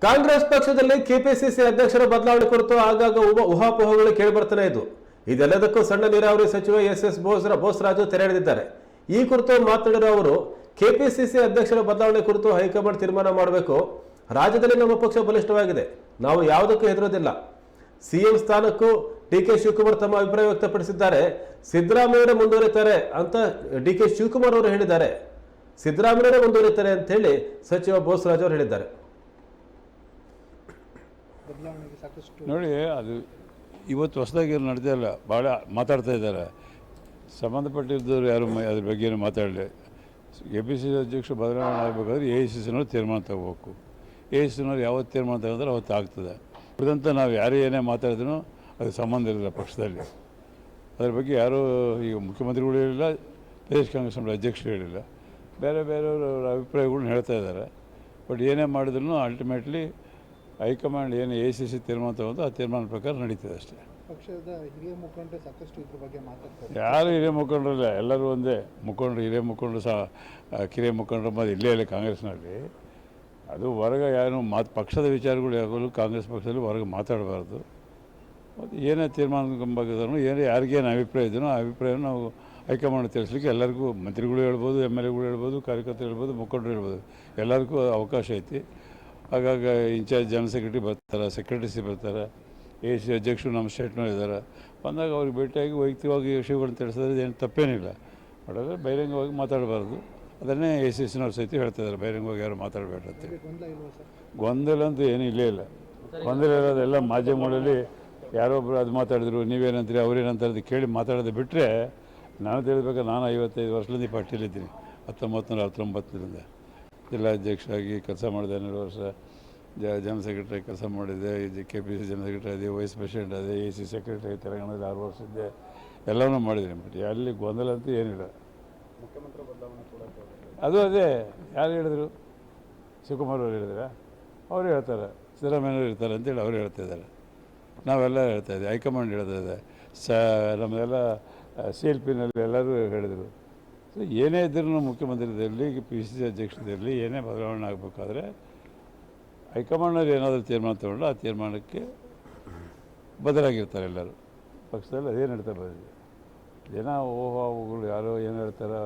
ಕಾಂಗ್ರೆಸ್ ಪಕ್ಷದಲ್ಲಿ ಕೆಪಿಸಿಸಿ ಅಧ್ಯಕ್ಷರ ಬದಲಾವಣೆ ಕುರಿತು ಆಗಾಗ ಊಹಾಪೋಹಗಳು ಕೇಳಿಬರ್ತಾನೆ ಇದ್ದು ಇದೆಲ್ಲದಕ್ಕೂ ಸಣ್ಣ ನೀರಾವರಿ ಸಚಿವ ಎಸ್ ಬೋಸರಾಜು ತೆರೆ ಎಳೆದಿದ್ದಾರೆ. ಈ ಕುರಿತು ಮಾತನಾಡಿರುವ ಅವರು ಕೆಪಿಸಿಸಿ ಅಧ್ಯಕ್ಷರ ಬದಲಾವಣೆ ಕುರಿತು ಹೈಕಮಾಂಡ್ ತೀರ್ಮಾನ ಮಾಡಬೇಕು. ರಾಜ್ಯದಲ್ಲಿ ನಮ್ಮ ಪಕ್ಷ ಬಲಿಷ್ಠವಾಗಿದೆ, ನಾವು ಯಾವುದಕ್ಕೂ ಹೆದರೋದಿಲ್ಲ. ಸಿಎಂ ಸ್ಥಾನಕ್ಕೂ ಡಿಕೆ ಶಿವಕುಮಾರ್ ತಮ್ಮ ಅಭಿಪ್ರಾಯ ವ್ಯಕ್ತಪಡಿಸಿದ್ದಾರೆ. ಸಿದ್ದರಾಮಯ್ಯರೇ ಮುಂದುವರಿತಾರೆ ಅಂತ ಡಿಕೆ ಶಿವಕುಮಾರ್ ಅವರು ಹೇಳಿದ್ದಾರೆ. ಸಿದ್ದರಾಮಯ್ಯರೇ ಮುಂದುವರಿತಾರೆ ಅಂತ ಹೇಳಿ ಸಚಿವ ಬೋಸರಾಜ್ ಅವರು ಹೇಳಿದ್ದಾರೆ. ನೋಡಿ, ಅದು ಇವತ್ತು ಹೊಸದಾಗಿ ನಡೆದಿಲ್ಲ, ಭಾಳ ಮಾತಾಡ್ತಾ ಇದ್ದಾರೆ. ಸಂಬಂಧಪಟ್ಟಿದ್ದವರು ಯಾರು ಅದ್ರ ಬಗ್ಗೆ ಏನು ಮಾತಾಡಲಿ. ಎ ಪಿ ಸಿ ಅಧ್ಯಕ್ಷ ಬದಲಾವಣೆ ಆಗಬೇಕಾದ್ರೆ ಎ ಐ ಸಿ ಸಿನವ್ರು ತೀರ್ಮಾನ ತಗೋಬೇಕು. ಎ ಐ ಸಿ ಸಿನವ್ರು ಯಾವತ್ತು ತೀರ್ಮಾನ ತಗೊಂಡ್ರೆ ಅವತ್ತು ಆಗ್ತದೆ. ಉಳಿದಂಥ ನಾವು ಯಾರೇ ಏನೇ ಮಾತಾಡಿದ್ರೂ ಅದು ಸಂಬಂಧ ಇರಲಿಲ್ಲ ಪಕ್ಷದಲ್ಲಿ. ಅದ್ರ ಬಗ್ಗೆ ಯಾರೂ ಈಗ ಮುಖ್ಯಮಂತ್ರಿಗಳು ಹೇಳಿಲ್ಲ, ಪ್ರದೇಶ ಕಾಂಗ್ರೆಸ್ ಅಧ್ಯಕ್ಷರು ಹೇಳಿಲ್ಲ, ಬೇರೆ ಬೇರೆಯವ್ರ ಅಭಿಪ್ರಾಯಗಳನ್ನ ಹೇಳ್ತಾ ಇದ್ದಾರೆ. ಬಟ್ ಏನೇ ಮಾಡಿದ್ರು ಅಲ್ಟಿಮೇಟ್ಲಿ ಹೈಕಮಾಂಡ್ ಏನು ಎ ಸಿ ಸಿ ತೀರ್ಮಾನ ತಗೊಂಡು ಆ ತೀರ್ಮಾನ ಪ್ರಕಾರ ನಡೀತದೆ ಅಷ್ಟೇ. ಪಕ್ಷದ ಹಿರಿಯ ಮುಖಂಡರು ಸಾಕಷ್ಟು ಇದ್ರ ಬಗ್ಗೆ ಮಾತಾಡ್ತಾರೆ. ಯಾರು ಹಿರಿಯ ಮುಖಂಡರಲ್ಲ, ಎಲ್ಲರೂ ಒಂದೇ ಮುಖಂಡರು. ಹಿರಿಯ ಮುಖಂಡರು ಸಹ ಕಿರಿಯ ಮುಖಂಡರು ಮತ್ತು ಇಲ್ಲೇ ಇಲ್ಲ ಕಾಂಗ್ರೆಸ್ನಲ್ಲಿ. ಅದು ಹೊರಗೆ ಯಾರು ಪಕ್ಷದ ವಿಚಾರಗಳು ಯಾವಾಗಲೂ ಕಾಂಗ್ರೆಸ್ ಪಕ್ಷದಲ್ಲಿ ಹೊರಗೆ ಮಾತಾಡಬಾರ್ದು. ಮತ್ತು ಏನೇ ತೀರ್ಮಾನ ಬಗ್ಗೆ ಏನೇ ಯಾರಿಗೇನು ಅಭಿಪ್ರಾಯ ಇದೆಯೋ ಆ ಅಭಿಪ್ರಾಯನ ನಾವು ಹೈಕಮಾಂಡ್ ತಿಳಿಸ್ಲಿಕ್ಕೆ ಎಲ್ಲರಿಗೂ ಮಂತ್ರಿಗಳು ಹೇಳ್ಬೋದು, ಎಮ್ ಎಲ್ ಎಗಳು ಹೇಳ್ಬೋದು, ಕಾರ್ಯಕರ್ತರು ಹೇಳ್ಬೋದು, ಮುಖಂಡರು ಹೇಳ್ಬೋದು, ಎಲ್ಲರಿಗೂ ಅವಕಾಶ ಐತಿ. ಹಾಗಾಗಿ ಇನ್ಚಾರ್ಜ್ ಜನರಲ್ ಸೆಕ್ರೆಟರಿ ಬರ್ತಾರೆ, ಸೆಕ್ರೆಟರಿಸಿ ಬರ್ತಾರೆ, ಎ ಸಿ ಅಧ್ಯಕ್ಷರು ನಮ್ಮ ಸ್ಟೇಟ್ನವ್ರು ಇದ್ದಾರೆ. ಬಂದಾಗ ಅವ್ರಿಗೆ ಭೇಟಿಯಾಗಿ ವೈಯಕ್ತಿಕವಾಗಿ ವಿಷಯಗಳನ್ನ ತಿಳಿಸಿದ್ರೆ ಏನು ತಪ್ಪೇನಿಲ್ಲ. ಮಾಡೋದ್ರೆ ಬಹಿರಂಗವಾಗಿ ಮಾತಾಡಬಾರ್ದು. ಅದನ್ನೇ ಎ ಸಿ ಸಿನವ್ರು ಸಹಿತ ಹೇಳ್ತಿದ್ದಾರೆ, ಬಹಿರಂಗವಾಗಿ ಯಾರು ಮಾತಾಡಬೇಡ ಅಂತೇಳಿ. ಗೊಂದಲ ಅಂತೂ ಏನೂ ಇಲ್ಲೇ ಇಲ್ಲ. ಗೊಂದಲ ಇರೋದೆಲ್ಲ ಮಾಧ್ಯಮಗಳಲ್ಲಿ ಯಾರೊಬ್ಬರು ಅದು ಮಾತಾಡಿದ್ರು, ನೀವೇನಂತೀರಿ ಅವ್ರೇನಂತಾರೆ ಕೇಳಿ ಮಾತಾಡೋದು ಬಿಟ್ಟರೆ, ನಾನು ತಿಳಿಬೇಕಾದ್ರೆ ನಾನು 55 ವರ್ಷದಿಂದ ಈ ಪಾರ್ಟಿಯಲ್ಲಿದ್ದೀನಿ. 1919ರಿಂದ ಜಿಲ್ಲಾಧ್ಯಕ್ಷರಾಗಿ ಕೆಲಸ ಮಾಡಿದೆ, 12 ವರ್ಷ ಜನರಲ್ ಸೆಕ್ರೆಟರಿ ಕೆಲಸ ಮಾಡಿದ್ದೆ, K P C general secretary ಅದೇ, ವೈಸ್ ಪ್ರೆಸಿಡೆಂಟ್ ಅದೇ, ಎ ಸಿ ಸೆಕ್ರೆಟರಿ ತೆಲಂಗಾಣದಲ್ಲಿ 6 ವರ್ಷ ಇದ್ದೆ, ಎಲ್ಲವನ್ನೂ ಮಾಡಿದ್ದೀನಿ. ಬಟ್ ಅಲ್ಲಿ ಗೊಂದಲ ಅಂತೂ ಏನಿಲ್ಲ. ಮುಖ್ಯಮಂತ್ರಿ ಬದಲಾವಣೆ ಕೂಡ ಅದು ಅದೇ ಯಾರು ಹೇಳಿದ್ರು? ಶಿವಕುಮಾರ್ ಅವರು ಹೇಳಿದ್ರೆ ಅವರು ಹೇಳ್ತಾರೆ, ಸಿದ್ದರಾಮಯ್ಯವರು ಇರ್ತಾರೆ ಅಂತೇಳಿ ಅವರು ಹೇಳ್ತಾಯಿದ್ದಾರೆ. ನಾವೆಲ್ಲ ಹೇಳ್ತಾಯಿದ್ದೆ, ಹೈಕಮಾಂಡ್ ಹೇಳ್ತಾಯಿದೆ, ನಮ್ಮದೆಲ್ಲ ಸಿ ಎಲ್ ಪಿನಲ್ಲಿ ಎಲ್ಲರೂ ಹೇಳಿದರು. ಸೊ ಏನೇ ಇದ್ದರೂ ಮುಖ್ಯಮಂತ್ರಿದಲ್ಲಿ ಪಿ ಸಿ ಸಿ ಅಧ್ಯಕ್ಷರಲ್ಲಿ ಏನೇ ಬದಲಾವಣೆ ಆಗಬೇಕಾದ್ರೆ ಹೈಕಮಾಂಡ್ನಲ್ಲಿ ಏನಾದರೂ ತೀರ್ಮಾನ ತೊಗೊಂಡು ಆ ತೀರ್ಮಾನಕ್ಕೆ ಬದಲಾಗಿರ್ತಾರೆ ಎಲ್ಲರೂ. ಪಕ್ಷದಲ್ಲಿ ಅದೇ ನಡೀತಾ ಬಂದಿದೆ. ಜನ ಓಹೋಗಳು ಯಾರೋ ಏನು ಹೇಳ್ತಾರೆ,